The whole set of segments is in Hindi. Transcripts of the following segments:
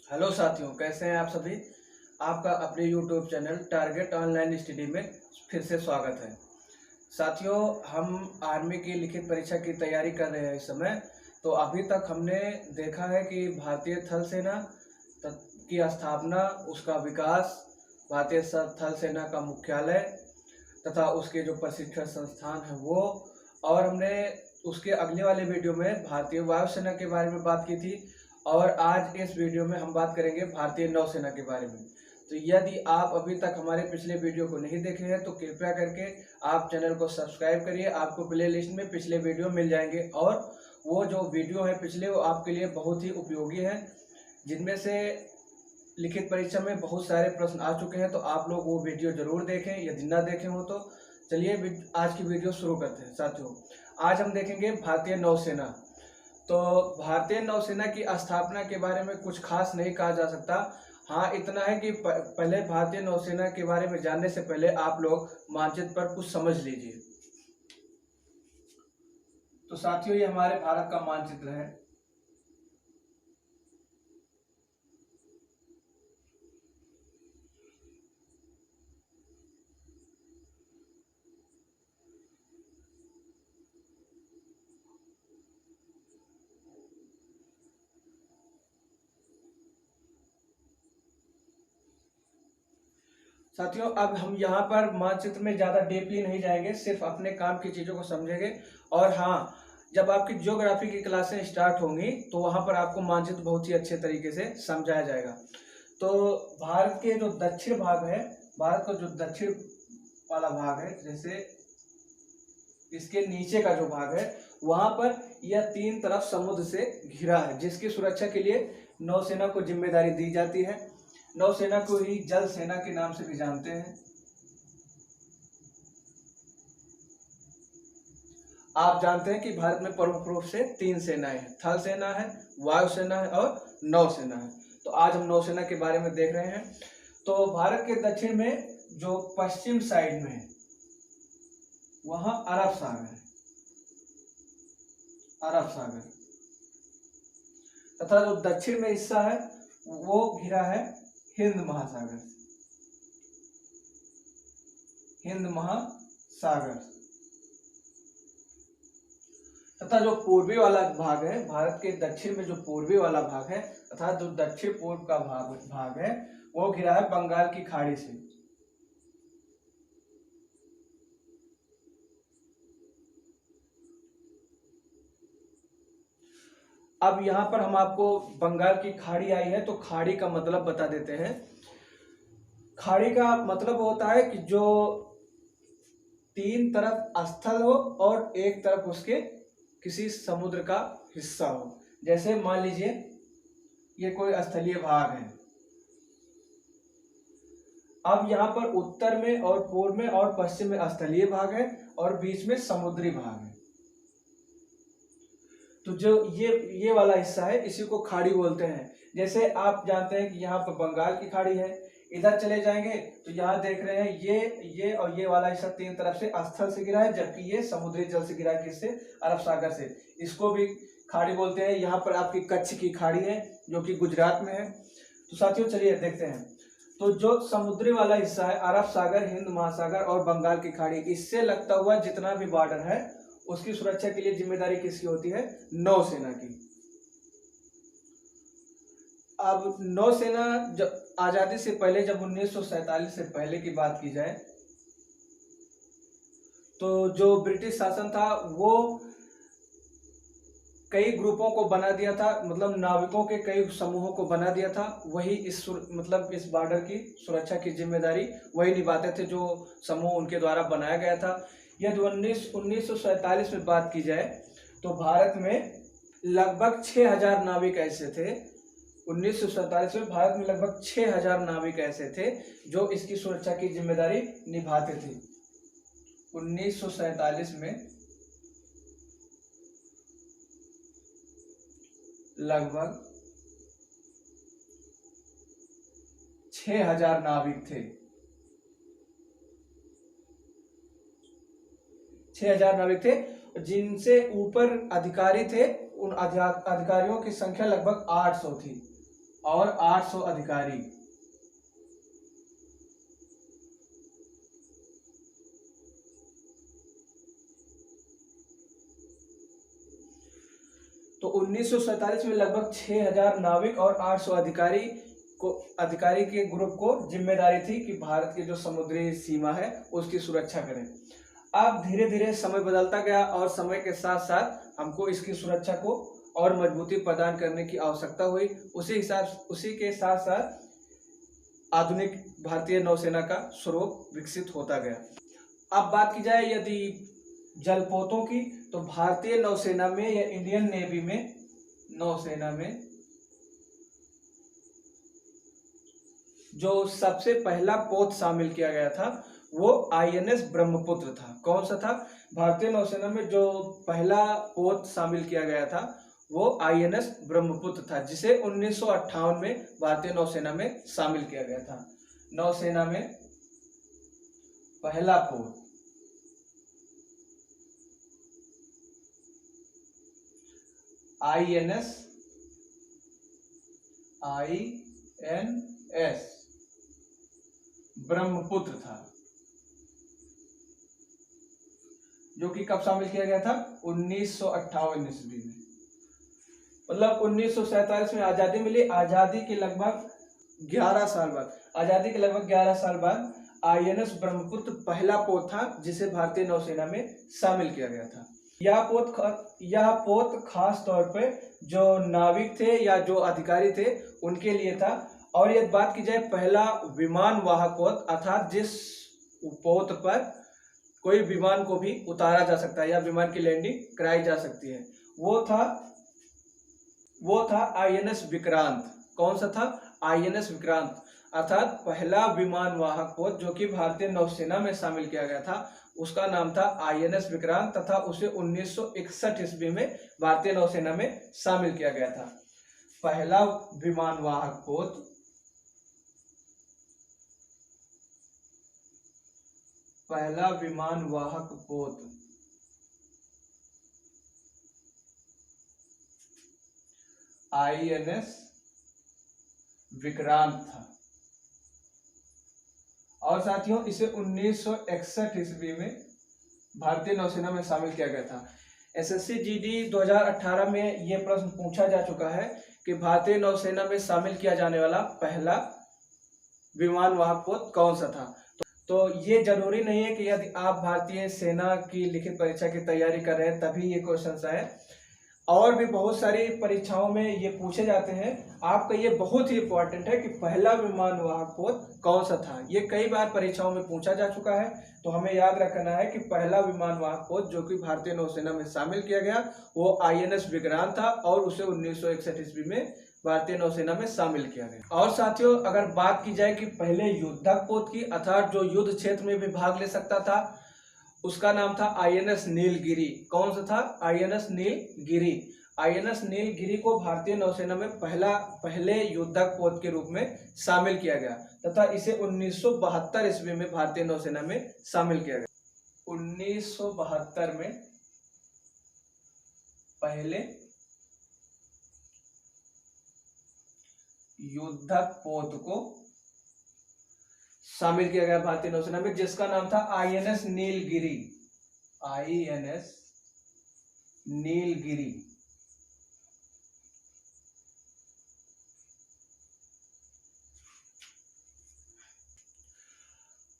हेलो साथियों, कैसे हैं आप सभी। आपका अपने YouTube channel target online study में फिर से स्वागत है। साथियों, हम आर्मी की लिखित परीक्षा की तैयारी कर रहे हैं इस समय। तो अभी तक हमने देखा है कि भारतीय थल सेना की स्थापना, उसका विकास, भारतीय थल सेना का मुख्यालय तथा उसके जो प्रशिक्षण संस्थान है वो, और हमने उसके अगले वाले वीडियो में भारतीय वायुसेना के बारे में बात की थी। और आज इस वीडियो में हम बात करेंगे भारतीय नौसेना के बारे में। तो यदि आप अभी तक हमारे पिछले वीडियो को नहीं देखे हैं तो कृपया करके आप चैनल को सब्सक्राइब करिए। आपको प्ले लिस्ट में पिछले वीडियो मिल जाएंगे और वो जो वीडियो है पिछले, वो आपके लिए बहुत ही उपयोगी है, जिनमें से लिखित परीक्षा में बहुत सारे प्रश्न आ चुके हैं। तो आप लोग वो वीडियो जरूर देखें, यदि ना देखे हो तो। चलिए आज की वीडियो शुरू करते हैं। साथियों, आज हम देखेंगे भारतीय नौसेना। तो भारतीय नौसेना की स्थापना के बारे में कुछ खास नहीं कहा जा सकता। हाँ, इतना है कि पहले भारतीय नौसेना के बारे में जानने से पहले आप लोग मानचित्र पर कुछ समझ लीजिए। तो साथियों, ये हमारे भारत का मानचित्र है। साथियों, अब हम यहाँ पर मानचित्र में ज्यादा डीपली नहीं जाएंगे, सिर्फ अपने काम की चीजों को समझेंगे। और हाँ, जब आपकी ज्योग्राफी की क्लासें स्टार्ट होंगी तो वहां पर आपको मानचित्र बहुत ही अच्छे तरीके से समझाया जाएगा। तो भारत के जो दक्षिण भाग है, भारत का जो दक्षिण वाला भाग है, जैसे इसके नीचे का जो भाग है, वहां पर यह तीन तरफ समुद्र से घिरा है, जिसकी सुरक्षा के लिए नौसेना को जिम्मेदारी दी जाती है। नौसेना को ही जल सेना के नाम से भी जानते हैं। आप जानते हैं कि भारत में प्रमुख रूप से तीन सेनाएं हैं, थल सेना है, वायुसेना है और नौसेना है। तो आज हम नौसेना के बारे में देख रहे हैं। तो भारत के दक्षिण में जो पश्चिम साइड में है वहां अरब सागर है, अरब सागर। तथा जो दक्षिण में हिस्सा है वो घिरा है हिंद महासागर, हिंद महासागर। तथा जो पूर्वी वाला भाग है, भारत के दक्षिण में जो पूर्वी वाला भाग है तथा जो दक्षिण पूर्व का भाग है, वो घिरा है बंगाल की खाड़ी से। अब यहां पर हम आपको बंगाल की खाड़ी आई है तो खाड़ी का मतलब बता देते हैं। खाड़ी का मतलब होता है कि जो तीन तरफ स्थल हो और एक तरफ उसके किसी समुद्र का हिस्सा हो। जैसे मान लीजिए ये कोई स्थलीय भाग है। अब यहाँ पर उत्तर में और पूर्व में और पश्चिम में स्थलीय भाग है और बीच में समुद्री भाग है। तो जो ये वाला हिस्सा है इसी को खाड़ी बोलते हैं। जैसे आप जानते हैं कि यहाँ पर बंगाल की खाड़ी है, इधर चले जाएंगे तो यहाँ देख रहे हैं ये और ये वाला हिस्सा तीन तरफ से स्थल से गिरा है, जबकि ये समुद्री जल से गिरा है। किससे? अरब सागर से। इसको भी खाड़ी बोलते हैं। यहाँ पर आपकी कच्छ की खाड़ी है जो कि गुजरात में है। तो साथियों, चलिए देखते हैं। तो जो समुद्री वाला हिस्सा है, अरब सागर, हिंद महासागर और बंगाल की खाड़ी, इससे लगता हुआ जितना भी बॉर्डर है उसकी सुरक्षा के लिए जिम्मेदारी किसकी होती है? नौसेना की। अब नौसेना जब आजादी से पहले, जब 1947 से पहले की बात की जाए, तो जो ब्रिटिश शासन था वो कई ग्रुपों को बना दिया था, मतलब नाविकों के कई समूहों को बना दिया था। वही इस बॉर्डर की सुरक्षा की जिम्मेदारी वही निभाते थे जो समूह उनके द्वारा बनाया गया था। यदि 1947 में बात की जाए तो भारत में लगभग 6000 नाविक ऐसे थे। 1947 में भारत में लगभग 6000 नाविक ऐसे थे जो इसकी सुरक्षा की जिम्मेदारी निभाते थे। 1947 में लगभग 6000 नाविक थे। 6000 नाविक थे, जिनसे ऊपर अधिकारी थे। उन अधिकारियों की संख्या लगभग 800 थी। और 800 अधिकारी। तो 1947 में लगभग 6000 नाविक और 800 अधिकारी के ग्रुप को जिम्मेदारी थी कि भारत की जो समुद्री सीमा है उसकी सुरक्षा करें। अब धीरे धीरे समय बदलता गया और समय के साथ साथ हमको इसकी सुरक्षा को और मजबूती प्रदान करने की आवश्यकता हुई। उसी के साथ साथ आधुनिक भारतीय नौसेना का स्वरूप विकसित होता गया। अब बात की जाए यदि जलपोतों की, तो भारतीय नौसेना में या इंडियन नेवी में नौसेना में जो सबसे पहला पोत शामिल किया गया था वो आईएनएस ब्रह्मपुत्र था। कौन सा था? भारतीय नौसेना में जो पहला पोत शामिल किया गया था वो आईएनएस ब्रह्मपुत्र था, जिसे 1958 में भारतीय नौसेना में शामिल किया गया था। नौसेना में पहला पोत आईएनएस ब्रह्मपुत्र था, जो कि कब शामिल किया गया था? 1958 ईस्वी में। मतलब 1947 में आजादी मिली। आजादी के लगभग 11 साल बाद आईएनएस ब्रह्मपुत्र पहला पोत था जिसे भारतीय नौसेना में शामिल किया गया था। यह पोत खास तौर पे जो नाविक थे या जो अधिकारी थे उनके लिए था। और यदि बात की जाए पहला विमान वाहक पोत, अर्थात जिस पोत पर कोई विमान को भी उतारा जा सकता है या विमान की लैंडिंग कराई जा सकती है, वो था आईएनएस विक्रांत। कौन सा था? आईएनएस विक्रांत। अर्थात पहला विमान वाहक पोत जो कि भारतीय नौसेना में शामिल किया गया था उसका नाम था आईएनएस विक्रांत, तथा उसे 1961 ईस्वी में भारतीय नौसेना में शामिल किया गया था। पहला विमान वाहक पोत आईएनएस विक्रांत था। और साथियों इसे 1961 ईस्वी में भारतीय नौसेना में शामिल किया गया था। एसएससी जीडी 2018 में यह प्रश्न पूछा जा चुका है कि भारतीय नौसेना में शामिल किया जाने वाला पहला विमान वाहक पोत कौन सा था। तो ये जरूरी नहीं है कि यदि आप भारतीय सेना की लिखित परीक्षा की तैयारी कर रहे हैं तभी ये क्वेश्चन आए। और भी बहुत सारी परीक्षाओं में ये पूछे जाते हैं। आपका ये बहुत ही इंपॉर्टेंट है कि पहला विमान वाहक पोत कौन सा था। ये कई बार परीक्षाओं में पूछा जा चुका है, तो हमें याद रखना है कि पहला विमान वाहक पोत जो कि भारतीय नौसेना में शामिल किया गया वो आईएनएस विक्रांत था और उसे 1961 ईस्वी में भारतीय नौसेना में शामिल किया गया। और साथियों अगर बात की जाए कि पहले युद्धक पोत की, अर्थात जो युद्ध क्षेत्र में भी भाग ले सकता था, उसका नाम था आईएनएस नीलगिरी। कौन सा था? आईएनएस नीलगिरी। आईएनएस नीलगिरी को भारतीय नौसेना में पहले युद्धक पोत के रूप में शामिल किया गया तथा इसे 1972 ईस्वी में भारतीय नौसेना में शामिल किया गया। 1972 में पहले युद्धक पोत को शामिल किया गया भारतीय नौसेना में, जिसका नाम था आईएनएस नीलगिरी। आईएनएस नीलगिरी।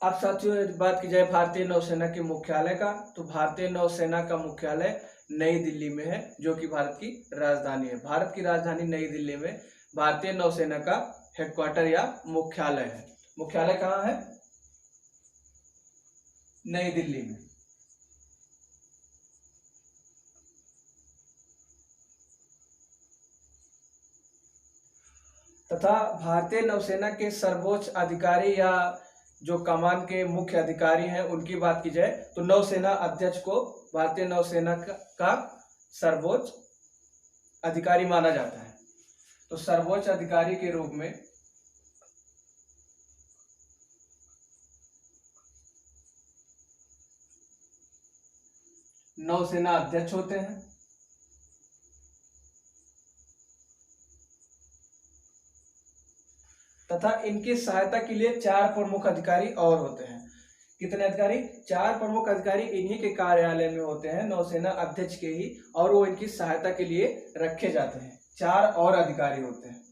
अब साथियों बात की जाए भारतीय नौसेना के मुख्यालय का, तो भारतीय नौसेना का मुख्यालय नई दिल्ली में है, जो कि भारत की राजधानी है। भारत की राजधानी नई दिल्ली में भारतीय नौसेना का हेडक्वार्टर या मुख्यालय है। मुख्यालय कहाँ है? नई दिल्ली में। तथा भारतीय नौसेना के सर्वोच्च अधिकारी या जो कमान के मुख्य अधिकारी हैं उनकी बात की जाए तो नौसेना अध्यक्ष को भारतीय नौसेना का सर्वोच्च अधिकारी माना जाता है। तो सर्वोच्च अधिकारी के रूप में नौसेना अध्यक्ष होते हैं। तथा इनकी सहायता के लिए 4 प्रमुख अधिकारी और होते हैं। कितने अधिकारी? 4 प्रमुख अधिकारी इन्हीं के कार्यालय में होते हैं, नौसेना अध्यक्ष के ही, और वो इनकी सहायता के लिए रखे जाते हैं। 4 और अधिकारी होते हैं।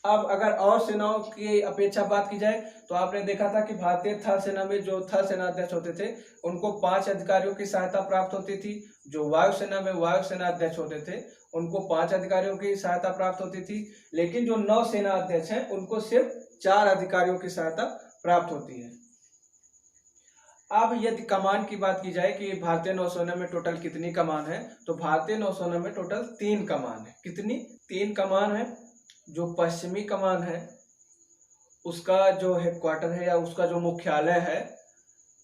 अब अगर और सेनाओं की अपेक्षा बात की जाए तो आपने देखा था कि भारतीय थल सेना में जो थल सेना अध्यक्ष होते थे उनको 5 अधिकारियों की सहायता प्राप्त होती थी। जो वायुसेना में वायुसेना अध्यक्ष होते थे उनको 5 अधिकारियों की सहायता प्राप्त होती थी। लेकिन जो नौसेना अध्यक्ष हैं उनको सिर्फ 4 अधिकारियों की सहायता प्राप्त होती है। अब यदि कमान की बात की जाए कि भारतीय नौसेना में टोटल कितनी कमान है, तो भारतीय नौसेना में टोटल 3 कमान है। कितनी? 3 कमान है। जो पश्चिमी कमान है उसका जो हेडक्वार्टर है या उसका जो मुख्यालय है,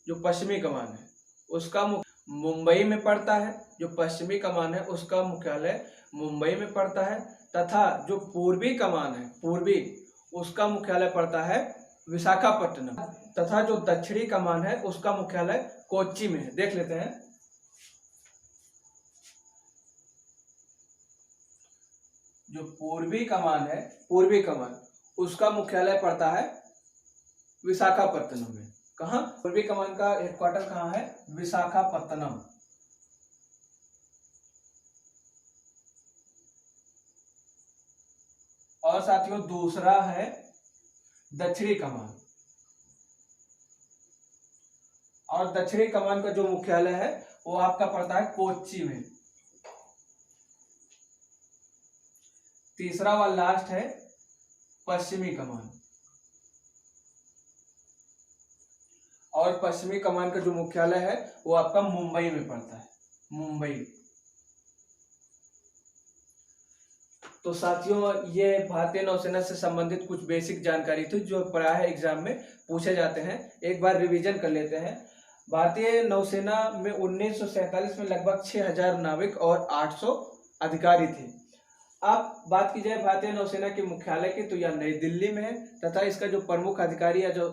जो पश्चिमी कमान है उसका मुंबई में पड़ता है। जो पश्चिमी कमान है उसका मुख्यालय मुंबई में पड़ता है। तथा जो पूर्वी कमान है, पूर्वी, उसका मुख्यालय पड़ता है विशाखापट्टनम। तथा जो दक्षिणी कमान है उसका मुख्यालय कोच्चि में है। देख लेते हैं। जो पूर्वी कमान है, पूर्वी कमान, उसका मुख्यालय पड़ता है विशाखापट्टनम में। कहाँ? पूर्वी कमान का हेडक्वार्टर कहाँ है? विशाखापट्टनम। और साथियों दूसरा है दक्षिणी कमान, और दक्षिणी कमान का जो मुख्यालय है वो आपका पड़ता है कोच्चि में। तीसरा व लास्ट है पश्चिमी कमान, और पश्चिमी कमान का जो मुख्यालय है वो आपका मुंबई में पड़ता है, मुंबई। तो साथियों ये भारतीय नौसेना से संबंधित कुछ बेसिक जानकारी थी जो प्रायः एग्जाम में पूछे जाते हैं। एक बार रिवीजन कर लेते हैं। भारतीय नौसेना में 1947 में लगभग 6000 नाविक और 800 अधिकारी थे। अब बात की जाए भारतीय नौसेना के मुख्यालय की, तो यह नई दिल्ली में है। तथा इसका जो प्रमुख अधिकारी या जो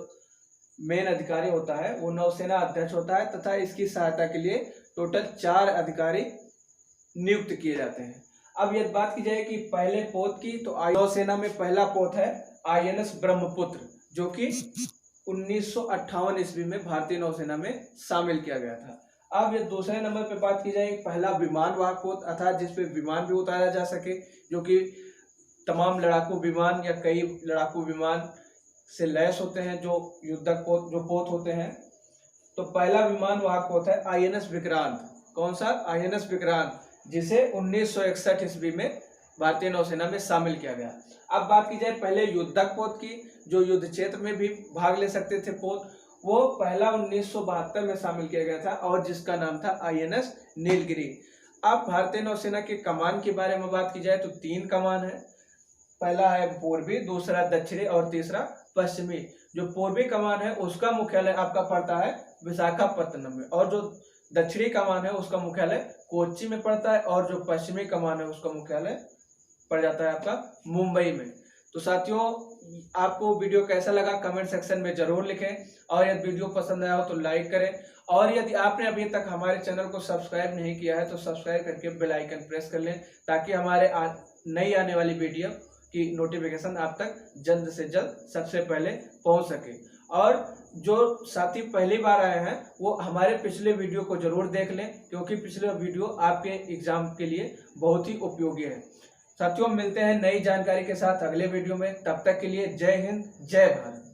मेन अधिकारी होता है वो नौसेना अध्यक्ष होता है। तथा इसकी सहायता के लिए टोटल 4 अधिकारी नियुक्त किए जाते हैं। अब यदि बात की जाए कि पहले पोत की, तो नौसेना में पहला पोत है INS ब्रह्मपुत्र, जो कि 1958 ईस्वी में भारतीय नौसेना में शामिल किया गया था। अब ये दूसरे नंबर पे बात की जाए, पहला विमान वाहक पोत, अर्थात जिसपे विमान भी उतारा जा सके, जो कि तमाम लड़ाकू विमान या कई लड़ाकू विमान से लैस होते हैं, जो युद्धक पोत, जो पोत होते हैं। तो पहला विमान वाहक पोत है INS विक्रांत। कौन सा? INS विक्रांत, जिसे 1961 ईस्वी में भारतीय नौसेना में शामिल किया गया। अब बात की जाए पहले युद्धक पोत की, जो युद्ध क्षेत्र में भी भाग ले सकते थे पोत, वो पहला 1972 में शामिल किया गया था और जिसका नाम था INS नीलगिरी। अब भारतीय नौसेना के कमान के बारे में बात की जाए तो 3 कमान है। पहला है पूर्वी, दूसरा दक्षिणी और तीसरा पश्चिमी। जो पूर्वी कमान है उसका मुख्यालय आपका पड़ता है विशाखापट्टनम में, और जो दक्षिणी कमान है उसका मुख्यालय कोच्चि में पड़ता है, और जो पश्चिमी कमान है उसका मुख्यालय पड़ जाता है आपका मुंबई में। तो साथियों आपको वीडियो कैसा लगा कमेंट सेक्शन में जरूर लिखें, और यदि वीडियो पसंद आया हो तो लाइक करें, और यदि आपने अभी तक हमारे चैनल को सब्सक्राइब नहीं किया है तो सब्सक्राइब करके बेल आइकन प्रेस कर लें, ताकि हमारे नई आने वाली वीडियो की नोटिफिकेशन आप तक जल्द से जल्द सबसे पहले पहुंच सके। और जो साथी पहली बार आए हैं वो हमारे पिछले वीडियो को जरूर देख लें, क्योंकि पिछले वीडियो आपके एग्जाम के लिए बहुत ही उपयोगी है। साथियों मिलते हैं नई जानकारी के साथ अगले वीडियो में, तब तक के लिए जय हिंद, जय भारत।